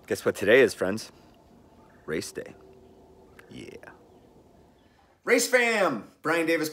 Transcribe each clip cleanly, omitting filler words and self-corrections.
Guess what today is, friends? Race day. Yeah. Race fam! Brian Davis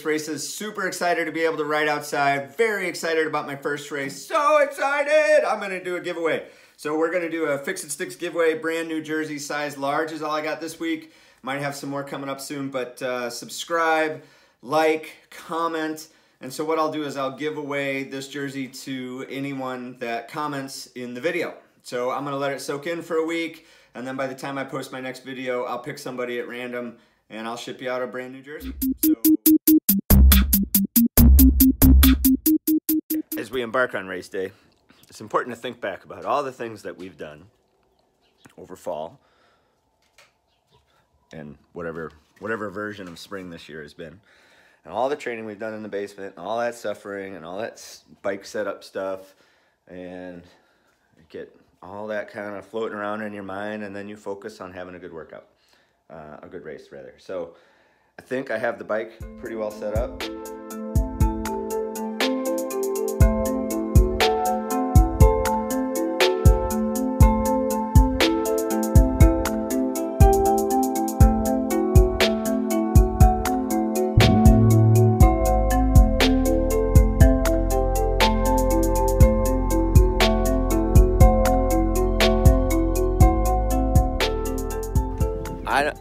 Races. Super excited to be able to ride outside. Very excited about my first race. So excited! I'm going to do a giveaway. So we're going to do a Fix It Sticks giveaway. Brand new jersey, size large is all I got this week. Might have some more coming up soon, but subscribe, like, comment. And so what I'll do is I'll give away this jersey to anyone that comments in the video. So I'm going to let it soak in for a week, and then by the time I post my next video, I'll pick somebody at random, and I'll ship you out a brand new jersey. So, as we embark on race day, it's important to think back about all the things that we've done over fall and whatever version of spring this year has been, and all the training we've done in the basement, and all that suffering, and all that bike setup stuff, and get all that kind of floating around in your mind, and then you focus on having a good workout, a good race rather. So I think I have the bike pretty well set up.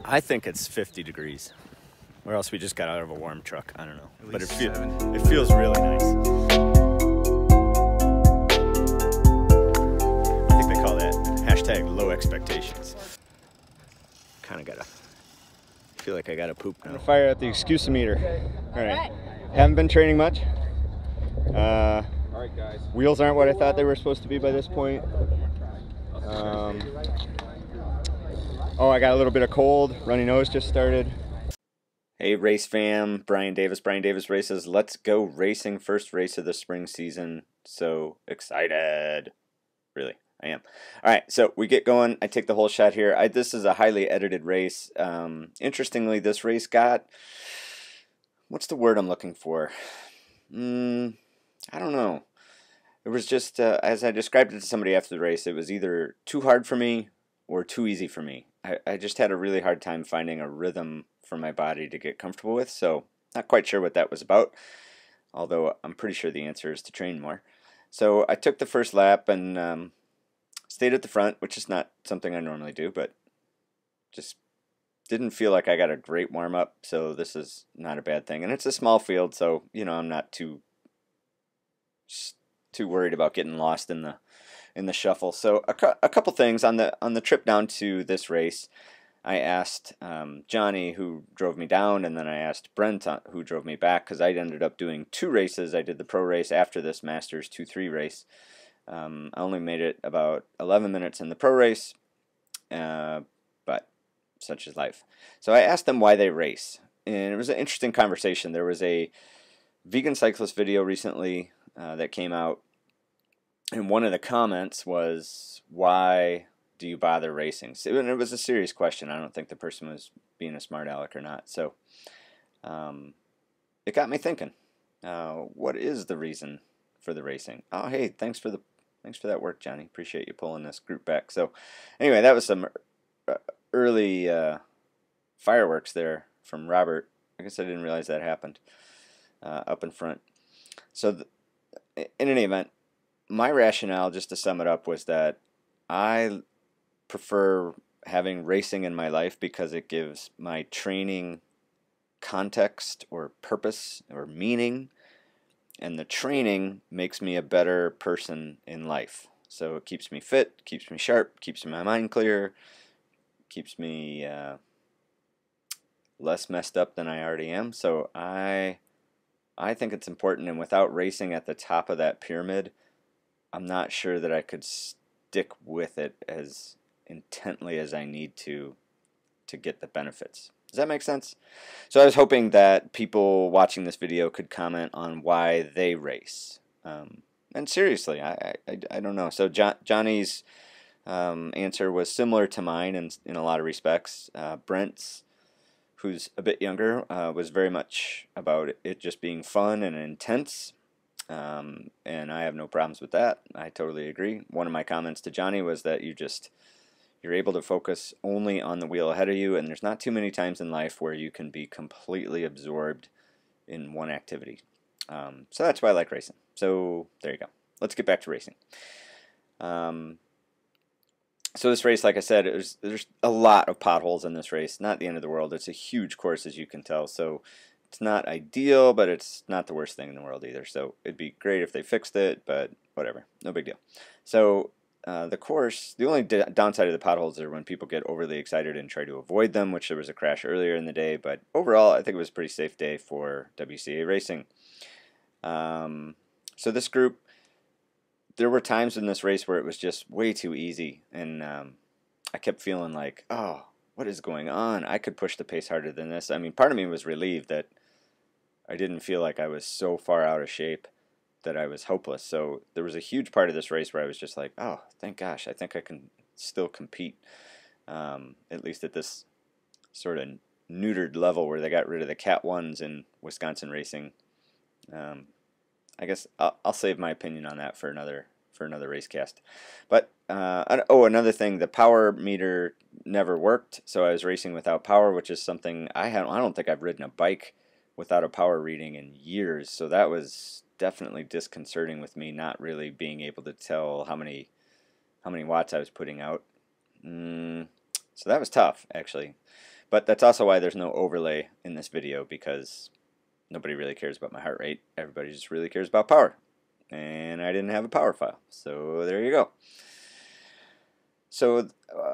I think it's 50 degrees, or else we just got out of a warm truck. I don't know, but it feels really nice. I think they call that hashtag low expectations. Kind of gotta feel like I gotta poop now. I'm gonna fire at the excuse-o-meter. All right. Haven't been training much. All right, guys. Wheels aren't what I thought they were supposed to be by this point. Oh, I got a little bit of cold. Runny nose just started. Hey, race fam. Brian Davis Races. Let's go racing. First race of the spring season. So excited. Really, I am. All right, so we get going. I take the whole shot here. This is a highly edited race. Interestingly, this race got... What's the word I'm looking for? I don't know. It was just, as I described it to somebody after the race, it was either too hard for me or too easy for me. I just had a really hard time finding a rhythm for my body to get comfortable with, so not quite sure what that was about, although I'm pretty sure the answer is to train more. So I took the first lap and stayed at the front, which is not something I normally do, but just didn't feel like I got a great warm-up, so this is not a bad thing. And it's a small field, so, you know, I'm not too worried about getting lost in the shuffle. So a couple things on the trip down to this race. I asked Johnny, who drove me down, and then I asked Brent, who drove me back, because I ended up doing two races. I did the pro race after this Masters 2-3 race. I only made it about 11 minutes in the pro race, but such is life. So I asked them why they race, and it was an interesting conversation. There was a vegan cyclist video recently that came out, and one of the comments was, why do you bother racing? So, and it was a serious question. I don't think the person was being a smart aleck or not. So it got me thinking, what is the reason for the racing? Oh, hey, thanks for that work, Johnny. Appreciate you pulling this group back. So anyway, that was some early fireworks there from Robert. I guess I didn't realize that happened up in front. So in any event, my rationale, just to sum it up, was that I prefer having racing in my life because it gives my training context or purpose or meaning, and the training makes me a better person in life. So it keeps me fit, keeps me sharp, keeps my mind clear, keeps me less messed up than I already am. So I think it's important, and without racing at the top of that pyramid, I'm not sure that I could stick with it as intently as I need to get the benefits. Does that make sense? So I was hoping that people watching this video could comment on why they race. And seriously, I don't know. So Johnny's answer was similar to mine in a lot of respects. Brent's, who's a bit younger, was very much about it just being fun and intense. And I have no problems with that. I totally agree. One of my comments to Johnny was that you just You're able to focus only on the wheel ahead of you, and there's not too many times in life where you can be completely absorbed in one activity. So that's why I like racing. So there you go. Let's get back to racing. So this race, like I said, there's a lot of potholes in this race. Not the end of the world. It's a huge course, as you can tell. So it's not ideal, but it's not the worst thing in the world either. So it'd be great if they fixed it, but whatever. No big deal. So the course, the only downside of the potholes are when people get overly excited and try to avoid them, which there was a crash earlier in the day. But overall, I think it was a pretty safe day for WCA racing. So this group, there were times in this race where it was just way too easy, and I kept feeling like, oh, what is going on? I could push the pace harder than this. I mean, part of me was relieved that I didn't feel like I was so far out of shape that I was hopeless. So there was a huge part of this race where I was just like, oh, thank gosh, I think I can still compete, at least at this sort of neutered level where they got rid of the Cat 1s in Wisconsin racing. I guess I'll save my opinion on that for another Racecast. But another thing, the power meter never worked, so I was racing without power, which is something I don't think I've ridden a bike without a power reading in years. So that was definitely disconcerting with me, not really being able to tell how many watts I was putting out. So that was tough, actually. But that's also why there's no overlay in this video, because nobody really cares about my heart rate. Everybody just really cares about power. And I didn't have a power file. So there you go. So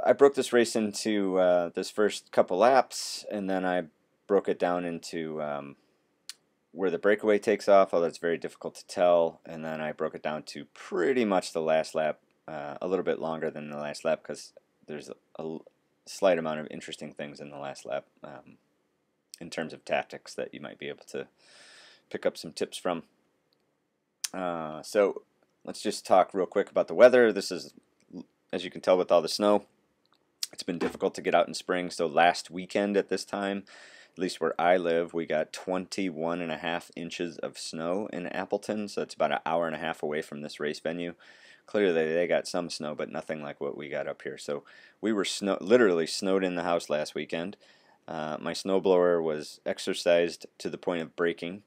I broke this race into this first couple laps, and then I broke it down into where the breakaway takes off, although it's very difficult to tell. And then I broke it down to pretty much the last lap, a little bit longer than the last lap, because there's a slight amount of interesting things in the last lap. In terms of tactics that you might be able to pick up some tips from. So let's just talk real quick about the weather. This is, as you can tell with all the snow, it's been difficult to get out in spring. So last weekend at this time, at least where I live, we got 21.5 inches of snow in Appleton. So it's about an hour and a half away from this race venue. Clearly they got some snow, but nothing like what we got up here. So we were literally snowed in the house last weekend. My snowblower was exercised to the point of breaking.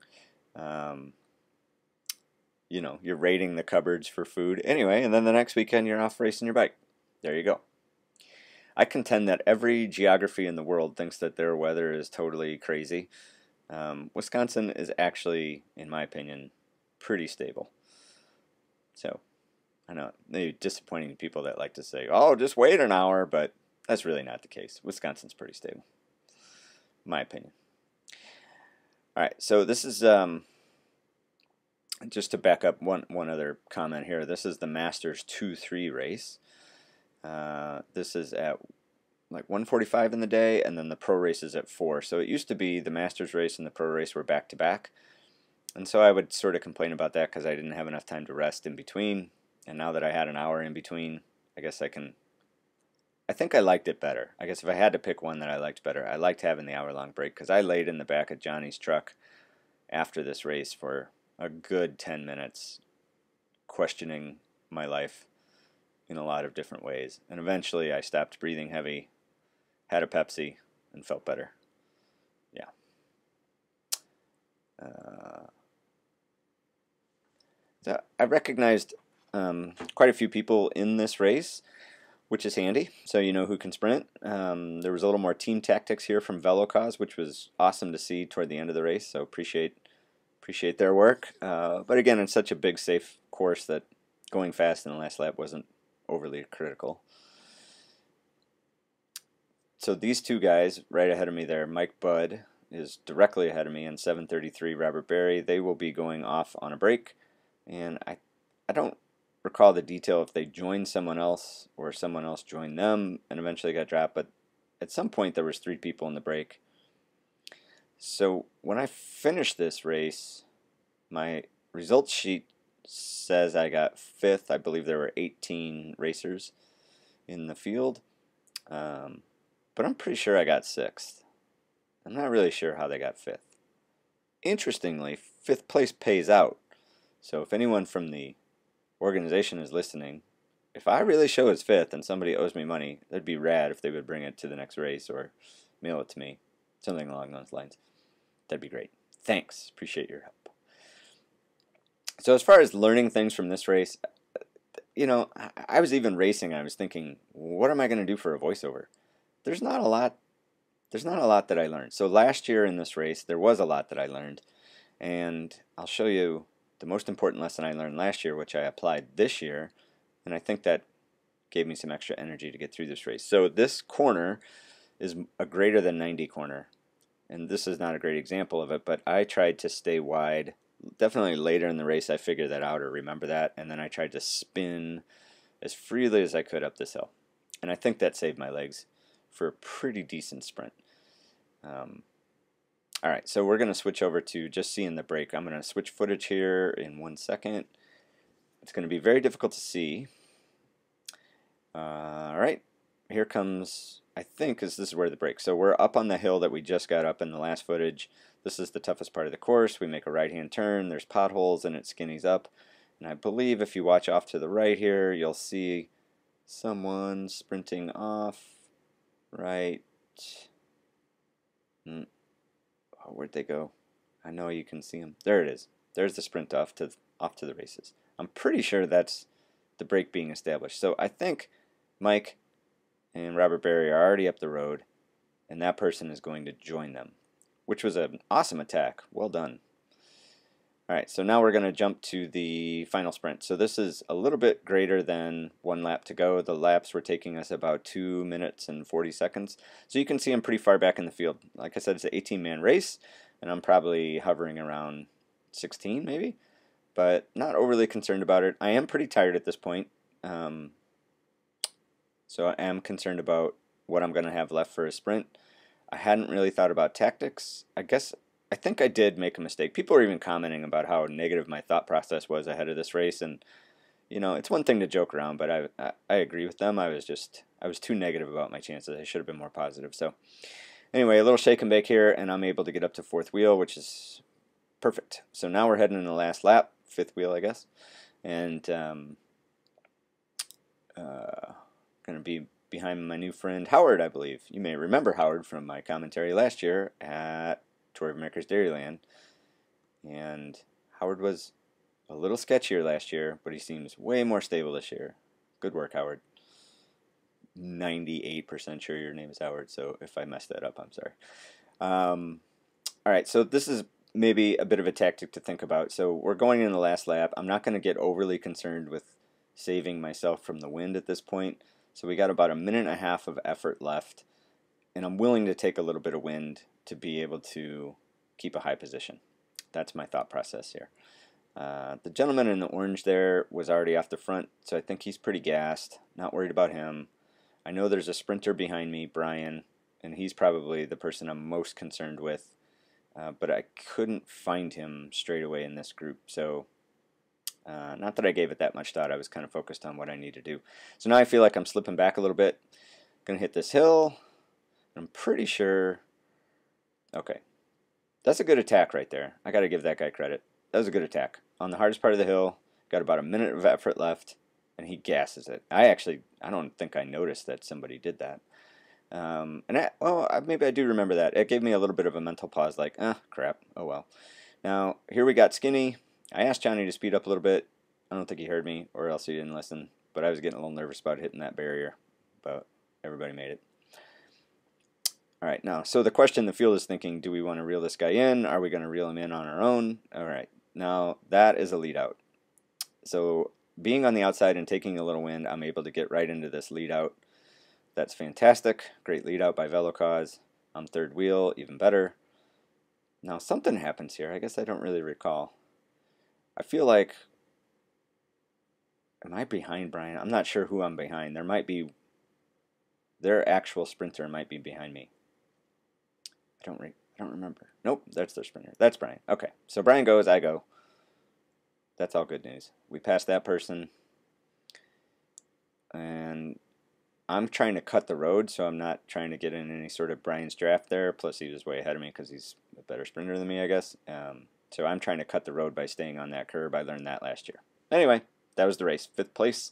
You know, you're raiding the cupboards for food. Anyway, and then the next weekend you're off racing your bike. There you go. I contend that every geography in the world thinks that their weather is totally crazy. Wisconsin is actually, in my opinion, pretty stable. So, I know, maybe disappointing to people that like to say, oh, just wait an hour, but that's really not the case. Wisconsin's pretty stable. My opinion. Alright, so this is, just to back up one other comment here, this is the Masters 2-3 race. This is at like 1:45 in the day, and then the pro race is at 4. So it used to be the Masters race and the pro race were back to back. And so I would sort of complain about that because I didn't have enough time to rest in between. And now that I had an hour in between, I guess I think I liked it better. I guess if I had to pick one that I liked better, I liked having the hour-long break, because I laid in the back of Johnny's truck after this race for a good 10 minutes questioning my life in a lot of different ways. And eventually I stopped breathing heavy, had a Pepsi, and felt better. Yeah. So I recognized quite a few people in this race, which is handy, so you know who can sprint. There was a little more team tactics here from VeloCause, which was awesome to see toward the end of the race, so appreciate their work. But again, it's such a big, safe course that going fast in the last lap wasn't overly critical. So these two guys right ahead of me there, Mike Budd is directly ahead of me, and 7:33 Robert Berry, they will be going off on a break. And I don't recall the detail if they joined someone else or someone else joined them and eventually got dropped, but at some point there was 3 people in the break. So when I finished this race, my results sheet says I got 5th. I believe there were 18 racers in the field, but I'm pretty sure I got 6th. I'm not really sure how they got 5th. Interestingly, 5th place pays out. So if anyone from the organization is listening, if I really show as fifth and somebody owes me money, that'd be rad if they would bring it to the next race or mail it to me. Something along those lines. That'd be great. Thanks. Appreciate your help. So as far as learning things from this race, you know, I was even racing. I was thinking, what am I going to do for a voiceover? There's not a lot. There's not a lot that I learned. So last year in this race, there was a lot that I learned, and I'll show you the most important lesson I learned last year, which I applied this year, and I think that gave me some extra energy to get through this race. So this corner is a greater than 90 corner, and this is not a great example of it, but I tried to stay wide. Definitely later in the race I figured that out or remember that, and then I tried to spin as freely as I could up this hill, and I think that saved my legs for a pretty decent sprint. Alright, so we're going to switch over to just seeing the break. I'm going to switch footage here in 1 second. It's going to be very difficult to see. Alright, here comes, I think this is where the break. So we're up on the hill that we just got up in the last footage. This is the toughest part of the course. We make a right-hand turn. There's potholes and it skinnies up. And I believe if you watch off to the right here, you'll see someone sprinting off. Right. Oh, where'd they go? I know you can see them. There it is. There's the sprint off to the races. I'm pretty sure that's the break being established. So I think Mike and Robert Berry are already up the road, and that person is going to join them, which was an awesome attack. Well done. Alright, so now we're going to jump to the final sprint. So this is a little bit greater than 1 lap to go. The laps were taking us about 2 minutes and 40 seconds. So you can see I'm pretty far back in the field. Like I said, it's an 18-man race, and I'm probably hovering around 16 maybe, but not overly concerned about it. I am pretty tired at this point, so I am concerned about what I'm going to have left for a sprint. I hadn't really thought about tactics. I think I did make a mistake. People were even commenting about how negative my thought process was ahead of this race, and you know, it's one thing to joke around, but I agree with them. I was too negative about my chances. I should have been more positive. So anyway, a little shake and bake here, and I'm able to get up to 4th wheel, which is perfect. So now we're heading in the last lap, 5th wheel, I guess, and going to be behind my new friend Howard, I believe. You may remember Howard from my commentary last year at Tour of Americas Dairyland, and Howard was a little sketchier last year, but he seems way more stable this year. Good work, Howard. 98% sure your name is Howard, so if I messed that up, I'm sorry. Alright, so this is maybe a bit of a tactic to think about. So we're going in the last lap. I'm not going to get overly concerned with saving myself from the wind at this point. So we got about 1.5 minutes of effort left, and I'm willing to take a little bit of wind to be able to keep a high position. That's my thought process here. The gentleman in the orange there was already off the front, so I think he's pretty gassed. Not worried about him. I know there's a sprinter behind me, Brian, and he's probably the person I'm most concerned with, but I couldn't find him straight away in this group. So not that I gave it that much thought. I was kind of focused on what I need to do. So now I feel like I'm slipping back a little bit. Going to hit this hill. I'm pretty sure. Okay. That's a good attack right there. I got to give that guy credit. That was a good attack. On the hardest part of the hill, got about 1 minute of effort left, and he gasses it. I don't think I noticed that somebody did that. Maybe I do remember that. It gave me a little bit of a mental pause, like, crap, oh well. Now, here we got Skinny. I asked Johnny to speed up a little bit. I don't think he heard me, or else he didn't listen, but I was getting a little nervous about hitting that barrier, but everybody made it. Alright, now, so the question the field is thinking, do we want to reel this guy in? Are we going to reel him in on our own? Alright, now that is a lead out. So being on the outside and taking a little wind, I'm able to get right into this lead out. That's fantastic. Great lead out by Velocause. I'm 3rd wheel, even better. Now something happens here. I guess I don't really recall. I feel like, am I behind Brian? I'm not sure who I'm behind. Their actual sprinter might be behind me. I don't remember. Nope, that's their sprinter. That's Brian. Okay, so Brian goes, I go. That's all good news. We passed that person, and I'm trying to cut the road, so I'm not trying to get in any sort of Brian's draft there. Plus, he was way ahead of me because he's a better sprinter than me, I guess. So I'm trying to cut the road by staying on that curb. I learned that last year. Anyway, that was the race. 5th place.